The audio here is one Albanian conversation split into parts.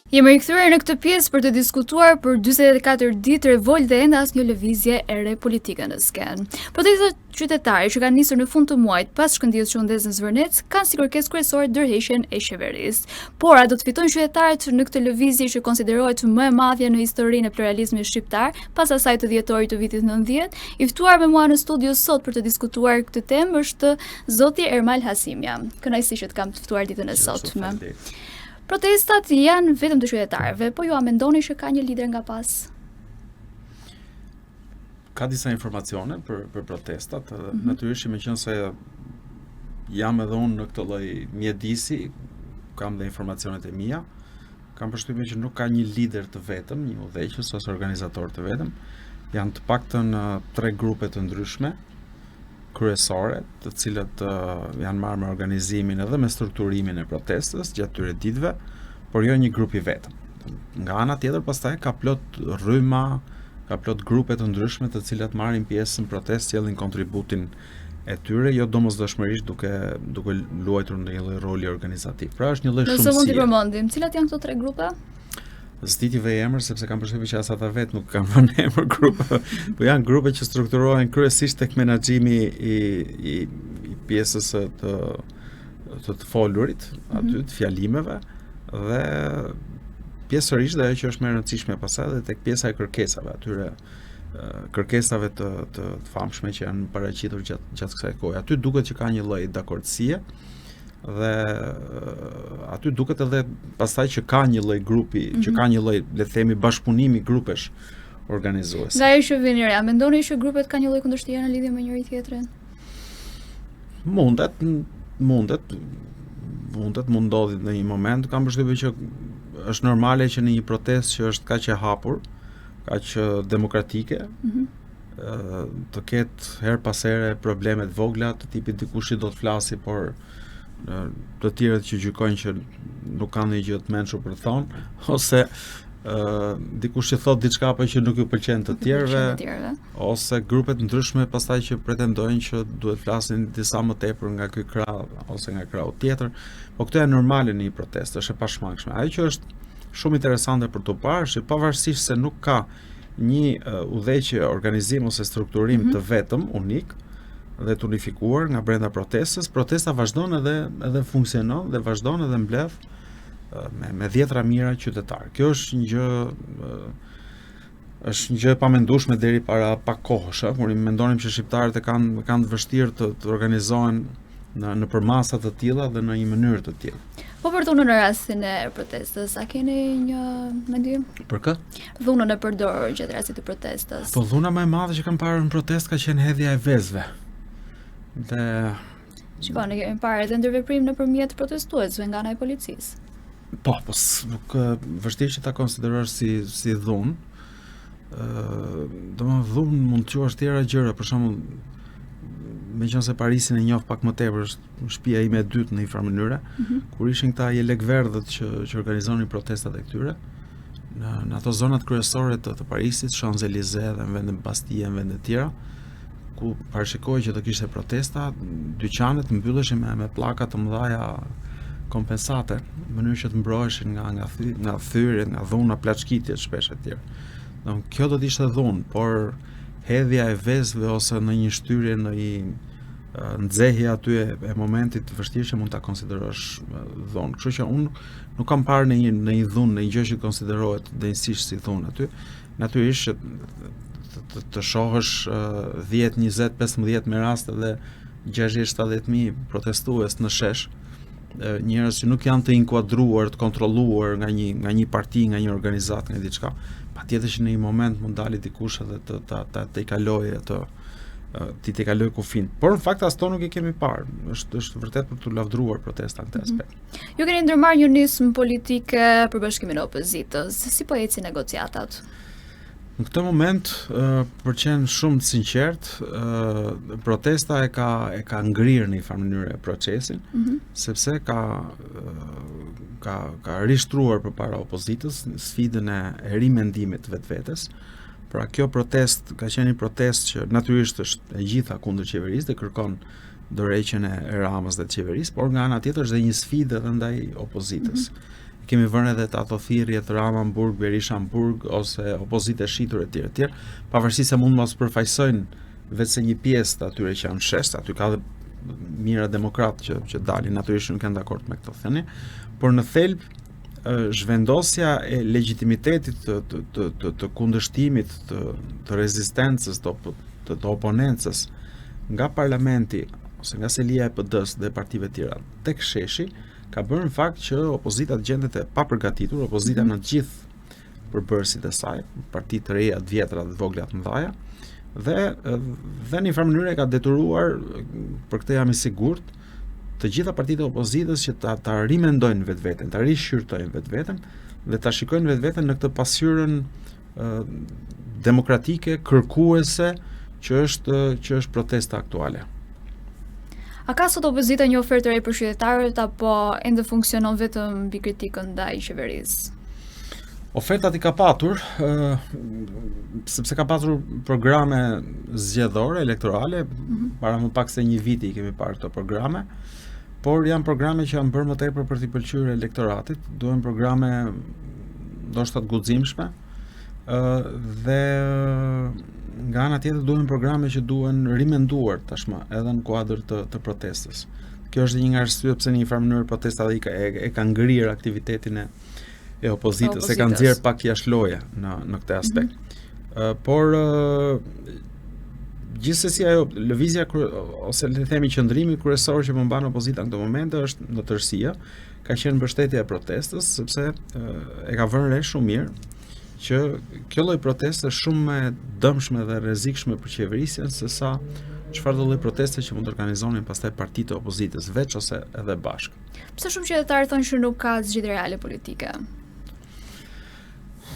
Jemi rikthyer në këtë pjesë për të diskutuar për 44 ditë revolt dhe ende asnjë lëvizje e re politike në skenë. Protestat qytetare që kanë nisur në fund të muajit pas shkëndijës që ndezën Zvërnec kanë si kërkesë kryesore ndërheqjen e qeverisë. Por a do të fitojnë qytetarët në këtë lëvizje që konsiderohet më e madhja në historinë e pluralizmit shqiptar pas asaj të dhjetorit të vitit 90? I ftuar me mua në studio sot për të diskutuar këtë temë është zoti Ermal Hasimja. Kënaqësi që të kam të ftuar ditën e sotme. Protestat janë vetëm të qytetarëve, po ju a mendoni që ka një lider nga pas? Ka disa informacione për protestat, natyrisht meqense jam edhe unë në këtë lloj mjedisi, kam dhe informacionet e mia, kam përshtypjen që nuk ka një lider të vetëm, një udhëheqës ose organizator të vetëm, janë të paktën 3 grupe të ndryshme kryesore, të cilët janë marrë me organizimin edhe me strukturimin e protestës gjatë këtyre ditëve, por jo një grup i vetëm. Nga ana tjetër pastaj ka plot rryma, ka plot grupe të ndryshme të cilat marrin pjesë në protestë, sjellin kontributin e tyre, jo domosdoshmërisht duke luajtur ndonjë lloj roli organizativ. Pra është një lloj shumësie. Nëse mund të përmendim, cilat janë këto 3 grupe? S'di ve emër sepse kam përshtypjen që as ata vetë nuk kanë vënë emër grupe, po janë grupe që strukturohen kryesisht tek menaxhimi i pjesës të folurit, aty të fjalimeve dhe pjesërisht dhe ajo që është më e rëndësishme pastaj edhe tek pjesa e kërkesave, atyre kërkesave të famshme që janë paraqitur gjatë kësaj kohe. Aty duket që ka një lloj dakordësie dhe aty duket edhe pastaj që ka një lloj grupi, që ka një lloj, le të themi, bashkëpunimi grupesh organizuese. Nga ajo që vini re, a mendoni që grupet kanë një lloj kundërshtie në lidhje me njëri tjetrin? Mundet ndodhi në një moment, kam përshtypjen që është normale që në një protestë që është kaq e hapur, kaq demokratike, të ketë her pas here probleme të vogla të tipit dikush i do të flasi, por të tjerët që gjykojnë që nuk kanë një gjë të mençur për të thonë, ose dikush që thot diçka po që nuk ju pëlqen të tjerëve, ose grupet ndryshme pastaj që pretendojnë që duhet flasin disa më tepër nga ky krah ose nga krahu tjetër, po këto janë normale në një protestë, është e pashmangshme. Ajo që është shumë interesante për të parë është pavarësisht se nuk ka një udhëheqje, organizim ose strukturim të vetëm unik dhe të unifikuar nga brenda protestës, protesta vazhdon edhe funksionon dhe vazhdon edhe mbledh me dhjetra mijëra qytetarë. Kjo është një gjë e pamendueshme deri para pak kohësh, kur i mendonim që shqiptarët kanë të vështirë të organizohen në përmasa të tilla dhe në një mënyrë të tillë. Po për dhunën në rastin e protestës, a keni një mendim? Për kë? Dhunën e përdorur gjatë rastit të protestës. Po dhuna më e madhe që kam parë në protestë ka qenë hedhja e vezëve. Dhe shikoni, kemi parë edhe ndërveprim nëpërmjet protestuesve nga ana e policisë. Po, nuk vështirë që ta konsiderosh si dhunë. Domethënë dhunë mund të quash tjera gjëra, për shembull, meqense Parisin e njoh pak më tepër, është shtëpia ime e dytë në një farë mënyre, kur ishin këta jelekverdhët që organizonin protestat e këtyre në ato zonat kryesore të Parisit, Champs-Élysées dhe në vendin Bastille, në vende të tjera, ku parashikohej që do kishte protesta, dyqanet mbylleshin me pllaka të mëdha kompensate, në mënyrë që të mbroheshin nga thyrjet, nga dhuna, plaçkitjet shpesh e tjerë. Domethënë kjo do të ishte dhunë, por hedhja e vezëve ose në një shtyrje, në një nxehje aty e momentit të vështirë që mund ta konsiderosh dhunë. Kështu që unë nuk kam parë në një dhunë, në një gjë që konsiderohet drejtësisht si dhunë aty. Natyrisht që të shohësh 10, 20, 15 me raste dhe 60-70.000 protestues në shesh, njerëz që nuk janë të inkuadruar, të kontrolluar nga një parti, nga një organizat, nga diçka. Patjetër që në një moment mund dali dikush edhe të kalojë ti kaloj kufin. Por në fakt ato nuk i kemi parë. Është vërtet për të lavdruar protesta në këtë aspekt. Ju keni ndërmarrë një nismë politike për bashkimin e opozitës. Si po ecin negociatat? Në këtë moment, për qenë shumë të sinqert, protesta e ka ngrirë në një farë mënyrë procesin, sepse ka rishtruar përpara opozitës sfidën e rimendimit vetvetes. Pra kjo protest ka qenë një protest që natyrisht është e gjitha kundër qeverisë dhe kërkon dorëheqjen e Ramës dhe të qeverisë, por nga ana tjetër është dhe një sfidë edhe ndaj opozitës. Kemi vënë edhe të ato thirrjet Rama-Burg, Berisha-Burg ose opozitë e shitur etj etj, pavarësisht se mund mos përfaqësojnë vetëm një pjesë të atyre që janë shes, aty ka dhe mira demokratë që dalin, natyrisht nuk kanë dakord me këtë thënie, por në thelb zhvendosja e legitimitetit të kundërshtimit, të rezistencës, të oponencës nga parlamenti ose nga selia e PD-s dhe partive tjera tek sheshi ka bërë në fakt që opozita gjendet e papërgatitur, opozita në të gjithë përbërësit e saj, partitë të reja, të vjetra dhe të vogla të mëdhaja, dhe në një farë mënyrë e ka detyruar, për këtë jam i sigurt, të gjitha partitë e opozitës që ta rimendojnë vetveten, ta rishqyrtojnë vetveten dhe ta shikojnë vetveten në këtë pasqyrën demokratike, kërkuese që është protesta aktuale. A ka sot opozita një ofertë të re për qytetarët apo ende funksionon vetëm mbi kritikën ndaj qeverisë? Ofertat i ka patur, sepse ka patur programe zgjedhore, elektorale, para më pak se një viti kemi parë këto programe, por janë programe që janë bërë më tepër për t'i pëlqyer elektoratit, duhen programe ndoshta të guximshme, dhe nga ana tjetër duhen programe që duhen rimenduar tashmë edhe në kuadër të protestës. Kjo është një nga arsyet pse në një farë mënyrë protesta e ka ngrirë aktivitetin e opozitës, e ka nxjerr pak jashtëloje në këtë aspekt. Por gjithsesi ajo lëvizja ose le të themi qëndrimi kryesor që mban opozita në këtë moment është në tërësia ka qenë mbështetja e protestës, sepse e ka vënë re shumë mirë që kjo lloj proteste është shumë më dëmshme dhe rrezikshme për qeverisjen se sa çfarëdo lloj proteste që mund të organizonin pastaj partitë e opozitës veç ose edhe bashkë. Pse shumë qytetarë thonë që nuk ka zgjidhje reale politike?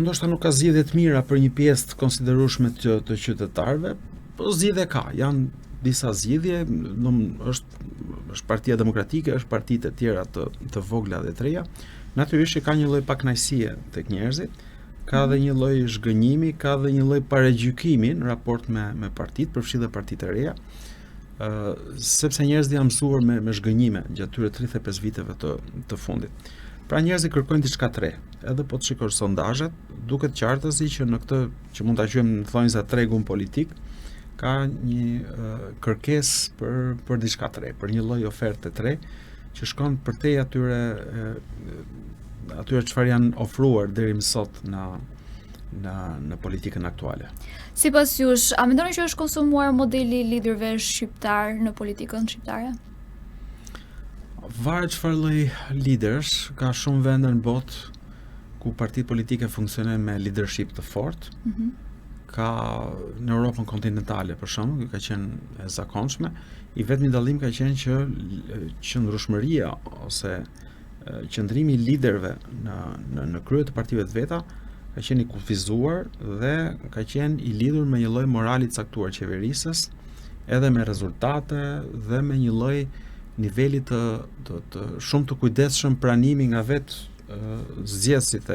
Ndoshta nuk ka zgjidhje të mira për një pjesë të konsiderueshme të qytetarëve, po zgjidhje ka, janë disa zgjidhje, është Partia Demokratike, është partitë e tjera të vogla dhe të reja. Natyrisht ka një lloj pakënaqësie tek njerëzit, ka dhe një lloj zhgënjimi, ka dhe një lloj paragjykimi në raport me partitë, përfshi dhe partitë e reja, sepse njerëzit janë mësuar me zhgënjime gjatë tyre 35 viteve të fundit. Pra njerëzit kërkojnë diçka të re. Edhe po të shikosh sondazhet, duket qartësi që në këtë që mund ta quajmë në thonjza tregun politik, ka një kërkesë për diçka të re, për një lloj oferte të re që shkon përtej atyre çfarë janë ofruar deri më sot në politikën aktuale. Sipas jush, a mendoni që është konsumuar modeli liderëve shqiptar në politikën shqiptare? Varet çfarë lloj liderësh, ka shumë vende në botë ku partitë politike funksionojnë me leadership të fortë. Ka në Europën kontinentale për shembull, ka qenë e zakonshme, i vetmi dallim ka qenë që qëndrueshmëria ose qëndrimi i liderëve në krye të partive të veta ka qenë i kufizuar dhe ka qenë i lidhur me një lloj morali të caktuar qeverisës, edhe me rezultate dhe me një lloj niveli të shumë të kujdesshëm pranimi nga vetë zgjedhësit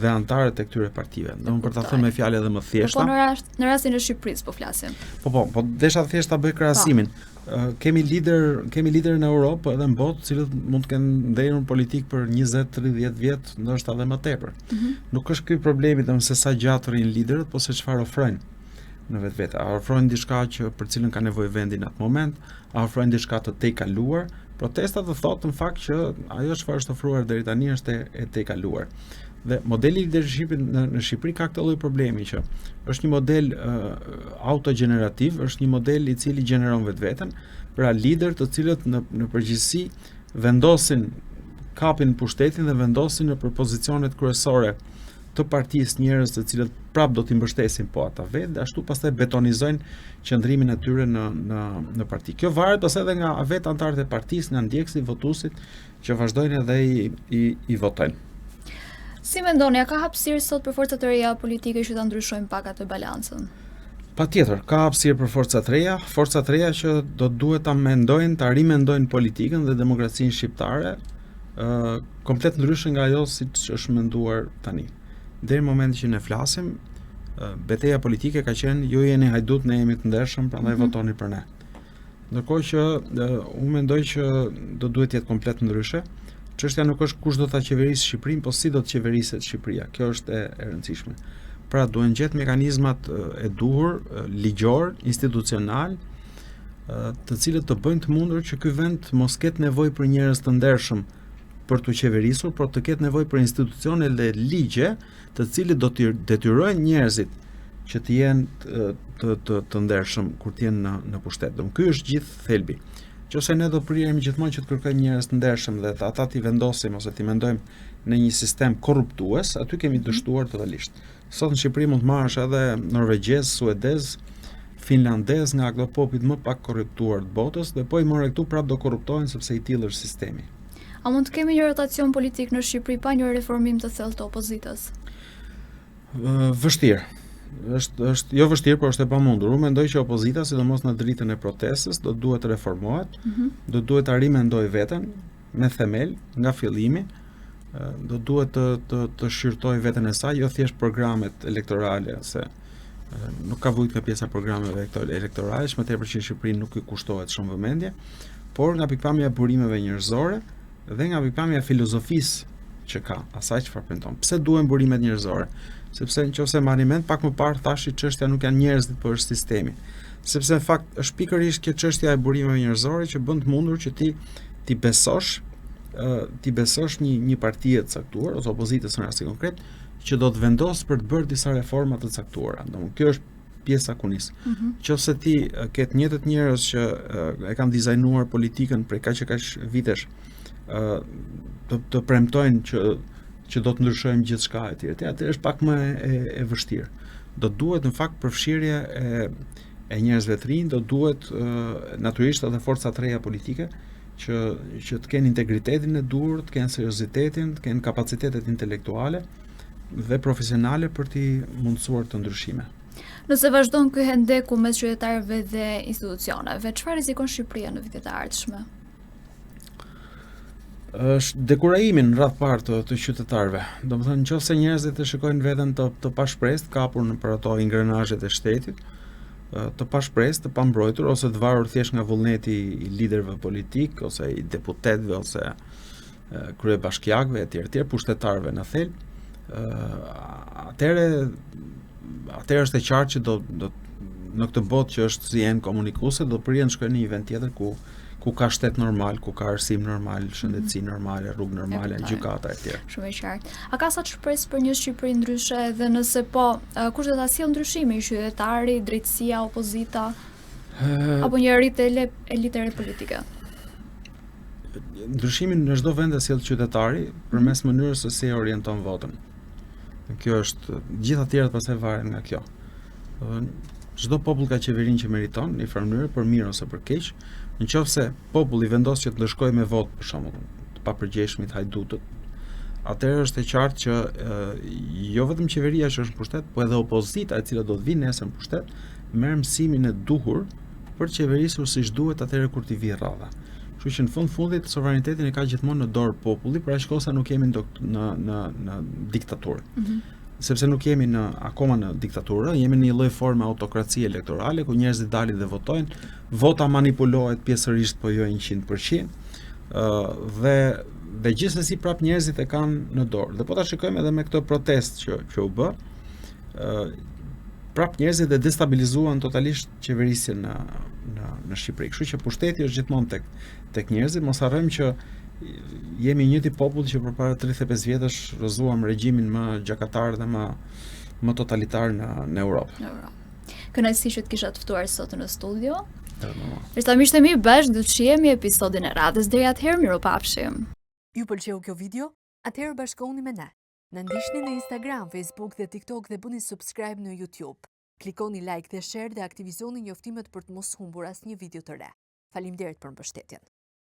dhe antarët e këtyre partive. Domethënë për ta thënë me fjalë edhe më thjeshta. Po në rastin e Shqipërisë po flasim. Po desha thjesht ta bëj krahasimin. Kemi lider në Europë edhe në botë, cilët mund të kenë ndërhyrën politik për 20-30 vjet, ndoshta edhe më tepër. Nuk është ky problemi domosë se sa gjatë rrin liderët, po se çfarë ofrojnë në vetvete. A ofrojnë diçka për cilën ka nevojë vendi në atë moment, a ofrojnë diçka të tejkaluar? Protestat do thotë në fakt që ajo çfarë është ofruar deri tani është e tejkaluar. Dhe modeli i leadershipit në Shqipëri ka këtë lloj problemi që është një model autogenerativ, është një model i cili gjeneron vetveten, pra lider të cilët në përgjithësi vendosin kapin pushtetin dhe vendosin në pozicionet kryesore të partisë njerëz të cilët prap do t'i mbështesin po ata vetë, dhe ashtu pastaj betonizojnë qëndrimin e tyre në parti. Kjo varet pas edhe nga vetë antarët e partisë, nga ndjekësit, votuesit që vazhdojnë edhe i votojnë. Si mendoni, a ka hapësirë sot për forcat e reja politike që ta ndryshojnë pak atë balancën? Patjetër, ka hapësirë për forcat e reja që do duhet ta mendojnë, ta rimendojnë politikën dhe demokracinë shqiptare komplet ndryshe nga ajo siç është menduar tani. Deri në momentin që ne flasim, betejë politike ka qenë ju jeni hajdut, ne jemi të ndershëm, prandaj votoni për ne. Ndërkohë që unë mendoj që do duhet jetë komplet ndryshe. Çështja nuk është kush do ta qeverisë Shqipërinë, po si do të qeveriset Shqipëria. Kjo është e rëndësishme. Pra duhen gjetë mekanizmat e duhur, ligjor, institucional, të cilët të bëjnë të mundur që ky vend mos ketë nevojë për njerëz të ndershëm për të qeverisur, por të ketë nevojë për institucione dhe ligje, të cilët do të detyrojnë njerëzit që të jenë të ndershëm kur të jenë në pushtet. Ky është gjithë thelbi. Nëse ne do priremi gjithmonë që të kërkojmë njerëz të ndershëm dhe ata ti vendosim ose ti mendojmë në një sistem korruptues, aty kemi dështuar totalisht. Sot në Shqipëri mund të marrësh edhe norvegjez, suedez, finlandez nga ato popujt më pak korruptuar të botës dhe po i morë këtu prapë do korruptohen sepse i tillë është sistemi. A mund të kemi një rotacion politik në Shqipëri pa një reformim të thellë të opozitës? Vështirë. Është jo vështirë, por është e pamundur. Unë mendoj që opozita, sidomos në dritën e protestës, do duhet të reformohet, do duhet të rimendoj veten me themel nga fillimi, do duhet të shqyrtoj veten e saj, jo thjesht programet elektorale, se nuk ka vujt nga pjesa programeve elektorale, më tepër që Shqipërinë nuk i kushtohet shumë vëmendje, por nga pikpamja e burimeve njerëzore dhe nga pikpamja e filozofisë që ka, asaj çfarë premton. Pse duhen burimet njerëzore? Sepse nëse marrim mend pak më parë thashë çështja nuk janë njerëzit, por është sistemi. Sepse në fakt është pikërisht kjo çështja e burimeve njerëzore që bën të mundur që ti besosh një parti të caktuar ose opozitës në rastin konkret që do të vendosë për të bërë disa reforma të caktuara. Domethënë kjo është pjesa kunis. Nëse ti ke njëjtët njerëz që e kanë dizajnuar politikën prej kaq e kaq vitesh, të premtojnë që do të ndryshojmë gjithçka etj. Atë është pak më e vështirë. Do duhet në fakt përfshirje e njerëzve të rinj, do duhet natyrisht edhe forca të reja politike që të kenë integritetin e duhur, të kenë seriozitetin, të kenë kapacitetet intelektuale dhe profesionale për t'i mundësuar të ndryshime. Nëse vazhdon ky hendeku mes qytetarëve dhe institucioneve, çfarë rrezikon Shqipëria në vitet e ardhshme? Është dekurajimin rreth parë të qytetarëve. Domethënë nëse njerëzit e shikojnë veten të pashpresë, kapur për ato ingrenazhet e shtetit, të pashpresë, të pambrojtur ose të varur thjesht nga vullneti i liderëve politik ose i deputetëve ose kryebashkiakëve etj, pushtetarëve në thelb, atëherë është e qartë që do në këtë botë që është si enë komunikuese do përjen të shkojnë në një vend tjetër ku ka shtet normal, ku ka arsim normal, shëndetësi normale, rrugë normale, gjykata etj. Shumë e qartë. A ka sa shpresë për një Shqipëri ndryshe dhe nëse po, kush do ta sjellë ndryshimin, qytetari, drejtësia, opozita apo një rritje elite politike? Ndryshimin në çdo vend e sjell qytetari përmes mënyrës se si e orienton votën. Kjo është, gjithë të tjerat pastaj varen nga kjo. Çdo popull ka qeverinë që meriton në një farë mënyrë, për mirë ose për keq. Nëse populli vendos që të ndëshkojë me votë, për shembull, të papërgjeshmit, hajdutët, atëherë është e qartë që jo vetëm qeveria që është në pushtet, por edhe opozita e cila do të vinë nesër në pushtet, merr mësimin e duhur për të qeverisur siç duhet atëherë kur t'i vi rradha. Kështu që në fundit sovranitetin e ka gjithmonë në dorë populli, për aq kohë sa nuk jemi në diktaturë. Sepse nuk jemi akoma në diktaturë, jemi në një lloj forme autokracie elektorale ku njerëzit dalin dhe votojnë, vota manipulohet pjesërisht po jo 100%, dhe gjithsesi prap njerëzit e kanë në dorë. Dhe po ta shikojmë edhe me këtë protestë që u bë, prap njerëzit e destabilizuan totalisht qeverisjen në Shqipëri. Kështu që pushteti është gjithmonë tek njerëzit, mos harrojmë që jemi njëti popull që përpara 35 vjetësh rrëzuam regjimin më gjakatar dhe më totalitar në Europë. Kënaqësi që të kisha të ftuar sot në studio. Mirë miqtë mi, bashkë do të shihemi episodin e radhës. Deri atëherë, mirupafshim. Ju pëlqeu kjo video? Atëherë bashkohuni me ne. Na ndiqni në Instagram, Facebook dhe TikTok dhe bëni subscribe në YouTube. Klikoni like dhe share dhe aktivizoni njoftimet për të mos humbur asnjë video të re. Faleminderit për mbështetjen.